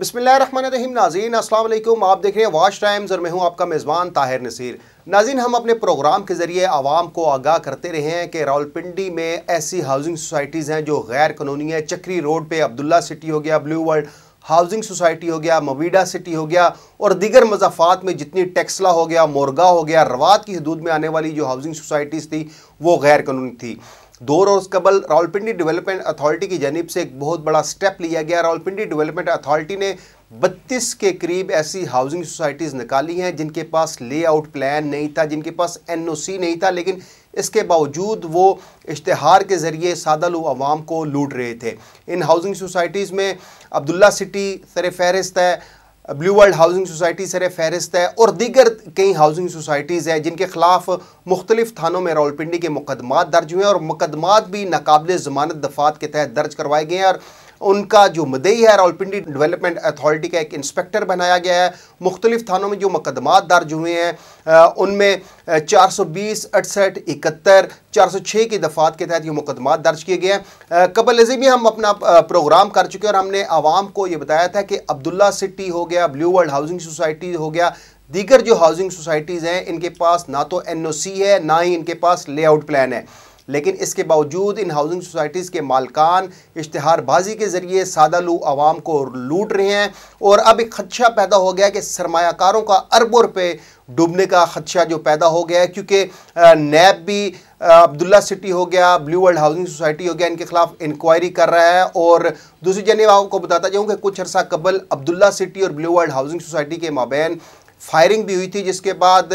बिस्मिल्लाहिर्रहमानिर्रहीम। नाज़रीन अस्सलाम वालेकुम। आप देख रहे हैं वॉच टाइम्स और मैं हूं आपका मेज़बान ताहिर नसीर। नाज़रीन, हम अपने प्रोग्राम के ज़रिए आवाम को आगाह करते रहे हैं कि रावलपिंडी में ऐसी हाउसिंग सोसाइटीज़ हैं जो गैर कानूनी है। चक्री रोड पे अब्दुल्ला सिटी हो गया, ब्लू वर्ल्ड हाउसिंग सोसाइटी हो गया, मवीडा सिटी हो गया और दीगर मज़ाफ़ात में जितनी टेक्सला हो गया, मोरगा हो गया, रवात की हदूद में आने वाली जो हाउसिंग सोसाइटीज़ थी वो गैर कानूनी थी। 2 रोज़ कबल रावलपिंडी डेवलपमेंट अथॉरिटी की जानिब से एक बहुत बड़ा स्टेप लिया गया। रावलपिंडी डेवलपमेंट अथॉरिटी ने 32 के करीब ऐसी हाउसिंग सोसाइटीज़ निकाली हैं जिनके पास लेआउट प्लान नहीं था, जिनके पास एनओसी नहीं था, लेकिन इसके बावजूद वो इश्तिहार के ज़रिए सादालू अवाम को लूट रहे थे। इन हाउसिंग सोसाइटीज़ में अब्दुल्ला सिटी सर फहरिस्त है, ब्लू वर्ल्ड हाउसिंग सोसाइटी सर फहरिस्त है और दीगर कई हाउसिंग सोसाइटीज़ हैं जिनके खिलाफ मुख्तलिफ थानों में रावलपिंडी के मुकदमात दर्ज हुए हैं और मुकदमात भी नाकाबिल ज़मानत दफ़ात के तहत दर्ज करवाए गए हैं। और उनका जो मुद्दई है रावलपिंडी डेवलपमेंट अथॉरिटी का एक इंस्पेक्टर बनाया गया है। मुख्तलिफ थानों में जो मुकदमात दर्ज हुए हैं उनमें 420, 68, 71, 406 की दफ़ात के तहत ये मुकदमात दर्ज किए गए हैं। कबल अज़ीम भी हम अपना प्रोग्राम कर चुके हैं और हमने आवाम को ये बताया था कि अब्दुल्ला सिटी हो गया, ब्लू वर्ल्ड हाउसिंग सोसाइटी हो गया, दीगर जो हाउसिंग सोसाइटीज़ हैं इनके पास ना तो एनओसी है ना ही इनके पास लेआउट प्लान है, लेकिन इसके बावजूद इन हाउसिंग सोसाइटीज़ के मालकान इश्तिहारबाजी के ज़रिए सादालू आवाम को लूट रहे हैं। और अब एक खदशा पैदा हो गया कि सरमायाकारों का अरबों रुपये डूबने का खदशा जो पैदा हो गया है, क्योंकि नैब भी अब्दुल्ला सिटी हो गया, ब्लू वर्ल्ड हाउसिंग सोसाइटी हो गया, इनके खिलाफ इंक्वायरी कर रहा है। और दूसरी जानिब आपको बताता जाऊँ कि कुछ अर्सा कबल अब्दुल्ला सिटी और ब्लू वर्ल्ड हाउसिंग सोसाइटी के माबैन फायरिंग भी हुई थी, जिसके बाद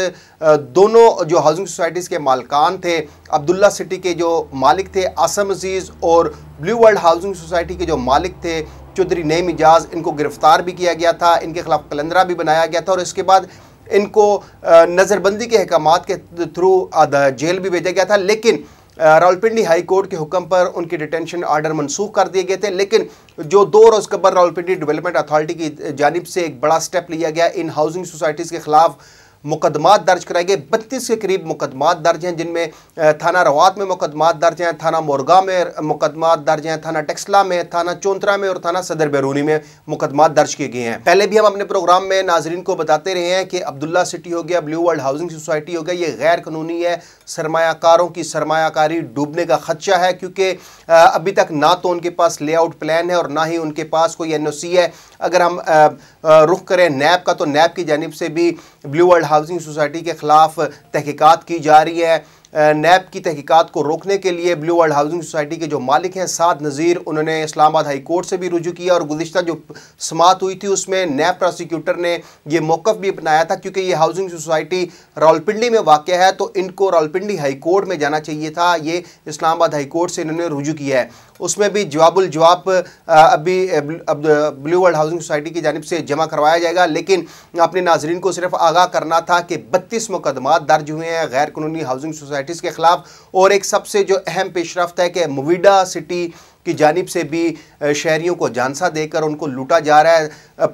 दोनों जो हाउसिंग सोसाइटीज़ के मालकान थे, अब्दुल्ला सिटी के जो मालिक थे आसम अजीज़ और ब्लू वर्ल्ड हाउसिंग सोसाइटी के जो मालिक थे चौधरी नईम इजाज़, इनको गिरफ़्तार भी किया गया था, इनके खिलाफ कलंदरा भी बनाया गया था और इसके बाद इनको नज़रबंदी के अहकामात के थ्रू जेल भी भेजा गया था। लेकिन रावलपिंडी हाई कोर्ट के हुक्म पर उनकी डिटेंशन आर्डर मनसूख कर दिए गए थे। लेकिन जो 2 रोज़ कबल रावलपिंडी डेवलपमेंट अथॉरिटी की जानिब से एक बड़ा स्टेप लिया गया, इन हाउसिंग सोसाइटीज़ के खिलाफ मुकदमात दर्ज कराए गए। 32 के करीब मुकदमात दर्ज हैं, जिनमें थाना रवात में मुकदमात दर्ज हैं, थाना मोरगा में मुकदमात दर्ज हैं, थाना टेक्सला में, थाना चौंतरा में और थाना सदर बैरूनी में मुकदमात दर्ज किए गए हैं। पहले भी हम अपने प्रोग्राम में नाजरीन को बताते रहे हैं कि अब्दुल्ला सिटी हो गया, ब्लू वर्ल्ड हाउसिंग सोसाइटी हो गया, ये गैर कानूनी है। सरमायाकारों की सरमायाकारी डूबने का खदशा है, क्योंकि अभी तक ना तो उनके पास लेआउट प्लान है और ना ही उनके पास कोई एनओसी है। अगर हम रुख करें नैब का, तो नैब की जानिब से भी ब्लू वर्ल्ड हाउसिंग सोसाइटी के ख़िलाफ़ तहकीकात की जा रही है। नैब की तहकीकात को रोकने के लिए ब्लू वर्ल्ड हाउसिंग सोसाइटी के जो मालिक हैं साद नज़ीर, उन्होंने इस्लामाबाद हाई कोर्ट से भी रुजू किया और गुज़िश्ता जो समात हुई थी उसमें नैब प्रोसिक्यूटर ने ये मौक़िफ़ भी अपनाया था, क्योंकि ये हाउसिंग सोसाइटी रावलपिंडी में वाक़ है तो इनको रावलपिंडी हाई कोर्ट में जाना चाहिए था। ये इस्लामाबाद हाई कोर्ट से इन्होंने रुजू किया है। उसमें भी जवाबुल जवाब अभी ब्लू वर्ल्ड हाउसिंग सोसाइटी की जानिब से जमा करवाया जाएगा। लेकिन अपने नाजरीन को सिर्फ आगाह करना था कि 32 मुकदमात दर्ज हुए हैं गैर कानूनी हाउसिंग सोसाइटीज़ के ख़िलाफ़। और एक सबसे जो अहम पेशरफ्त है कि मवीडा सिटी की जानिब से भी शहरियों को झांसा देकर उनको लूटा जा रहा है।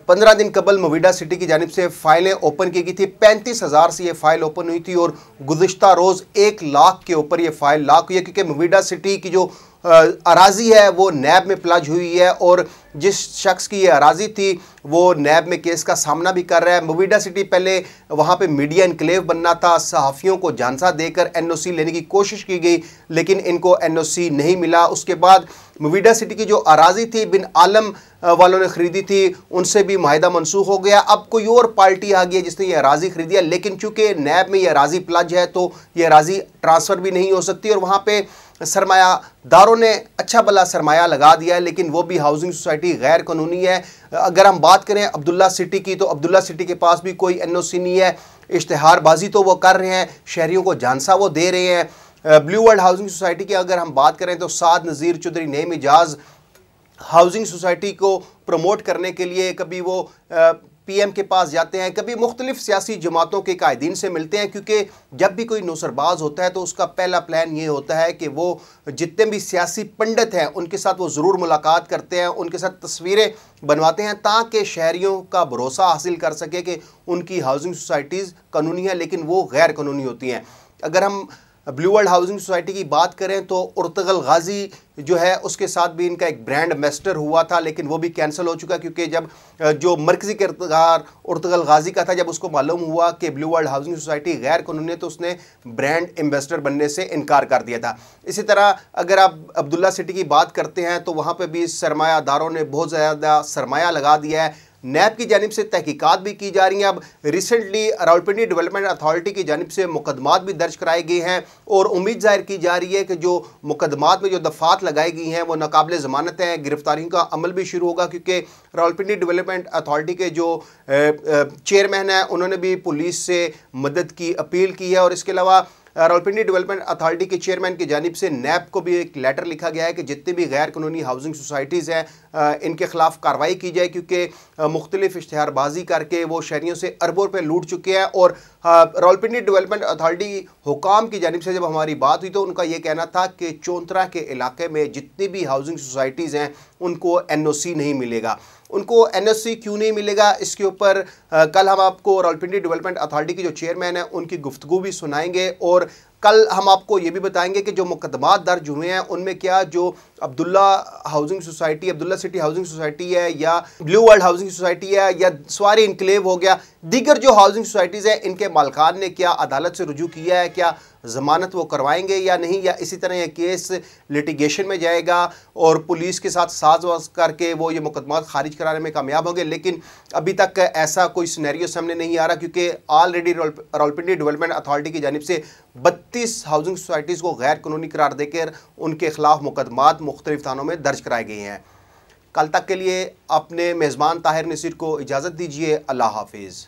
15 दिन कबल मवीडा सिटी की जानिब से फ़ाइलें ओपन की गई थी, 35,000 से ये फ़ाइल ओपन हुई थी और गुज़िश्ता रोज़ 1 लाख के ऊपर ये फ़ाइल लाक हुई है, क्योंकि मवीडा सिटी की जो अराजी है वो नैब में प्लज हुई है और जिस शख्स की ये अराजी थी वो नैब में केस का सामना भी कर रहा है। मवीडा सिटी पहले वहाँ पे मीडिया इनक्लेव बनना था, सहाफ़ियों को झांसा देकर एनओसी लेने की कोशिश की गई लेकिन इनको एनओसी नहीं मिला। उसके बाद मवीडा सिटी की जो अराजी थी बिन आलम वालों ने ख़रीदी थी, उनसे भी माहिदा मनसूख हो गया। अब कोई और पार्टी आ गई है जिसने ये अराजी ख़रीदी है, लेकिन चूँकि नैब में ये अराजी प्लज है तो ये अराजी ट्रांसफ़र भी नहीं हो सकती और वहाँ पे सरमायादारों ने अच्छा भला सरमाया लगा दिया है, लेकिन वो भी हाउसिंग सोसाइटी गैर कानूनी है। अगर हम बात करें अब्दुल्ला सिटी की, तो अब्दुल्ला सिटी के पास भी कोई एनओसी नहीं है। इश्तिहारबाजी तो वो कर रहे हैं, शहरियों को झांसा वो दे रहे हैं। ब्लू वर्ल्ड हाउसिंग सोसाइटी की अगर हम बात करें तो साद नज़ीर चौधरी नईम इजाज़ हाउसिंग सोसाइटी को प्रमोट करने के लिए कभी वो पीएम के पास जाते हैं, कभी मुख्तलिफ सियासी जमातों के कायदीन से मिलते हैं, क्योंकि जब भी कोई नौसरबाज होता है तो उसका पहला प्लान ये होता है कि वो जितने भी सियासी पंडित हैं उनके साथ वो ज़रूर मुलाकात करते हैं, उनके साथ तस्वीरें बनवाते हैं ताकि शहरियों का भरोसा हासिल कर सके कि उनकी हाउसिंग सोसाइटीज़ कानूनी है लेकिन वो गैर कानूनी होती हैं। अगर हम ब्लू वर्ल्ड हाउसिंग सोसाइटी की बात करें तो उर्तगल गाजी जो है उसके साथ भी इनका एक ब्रांड एम्बेसडर हुआ था, लेकिन वो भी कैंसिल हो चुका, क्योंकि जब जो मरकजी किरदार उर्तगल गाजी का था, जब उसको मालूम हुआ कि ब्लू वर्ल्ड हाउसिंग सोसाइटी गैर कानूनी है तो उसने ब्रांड एम्बेसडर बनने से इनकार कर दिया था। इसी तरह अगर आप अब्दुल्ला सिटी की बात करते हैं तो वहाँ पर भी सरमायादारों ने बहुत ज़्यादा सरमाया लगा दिया है। नैब की जानिब से तहकीकात भी की जा रही हैं। अब रिसेंटली रावलपिंडी डेवलपमेंट अथॉरिटी की जानिब से मुकदमात भी दर्ज कराए गए हैं और उम्मीद जाहिर की जा रही है कि जो मुकदमात में जो दफ़ात लगाई गई हैं वो नाकाबिल ज़मानत हैं। गिरफ्तारियों का अमल भी शुरू होगा, क्योंकि रावलपिंडी डेवलपमेंट अथॉरिटी के जो चेयरमैन हैं उन्होंने भी पुलिस से मदद की अपील की है। और इसके अलावा रावलपिंडी डेवलपमेंट अथॉरिटी के चेयरमैन की जानिब से नैब को भी एक लेटर लिखा गया है कि जितनी भी गैर कानूनी हाउसिंग सोसाइटीज़ हैं इनके खिलाफ कार्रवाई की जाए, क्योंकि मुख्तलिफ इश्तिहारबाजी करके वो शहरियों से अरबों रुपये लूट चुके हैं। और रावलपिंडी डेवलपमेंट अथॉरिटी हुकाम की जानिब से जब हमारी बात हुई तो उनका ये कहना था कि चौंतरा के इलाके में जितनी भी हाउसिंग सोसाइटीज़ हैं उनको NOC नहीं मिलेगा। उनको NOC क्यों नहीं मिलेगा, इसके ऊपर कल हम आपको रावलपिंडी डेवलपमेंट अथॉरिटी की जो चेयरमैन है उनकी गुफ्तगू भी सुनाएंगे। और कल हम आपको ये भी बताएंगे कि जो मुकदमात दर्ज हुए हैं उनमें क्या जो Abdullah housing society, Abdullah city housing society है या ब्लू वर्ल्ड हाउसिंग सोसाइटी है या स्वारी इनक्लेव हो गया, दीगर जो हाउसिंग सोसाइटीज़ हैं इनके मालकान ने क्या अदालत से रुजू किया है, क्या ज़मानत वो करवाएंगे या नहीं, या इसी तरह ये केस लिटिगेशन में जाएगा और पुलिस के साथ साज़ करके वो ये मुकदमात खारिज कराने में कामयाब होंगे। लेकिन अभी तक ऐसा कोई सिनेरियो सामने नहीं आ रहा, क्योंकि ऑलरेडी रावलपिंडी डेवलपमेंट अथॉरिटी की जानिब से 32 हाउसिंग सोसाइटीज़ को गैर कानूनी करार देकर उनके खिलाफ मुकदमात मुख्तलिफ थानों में दर्ज कराए गए हैं। कल तक के लिए अपने मेज़बान ताहिर नसीर को इजाज़त दीजिए। अल्लाह हाफिज़।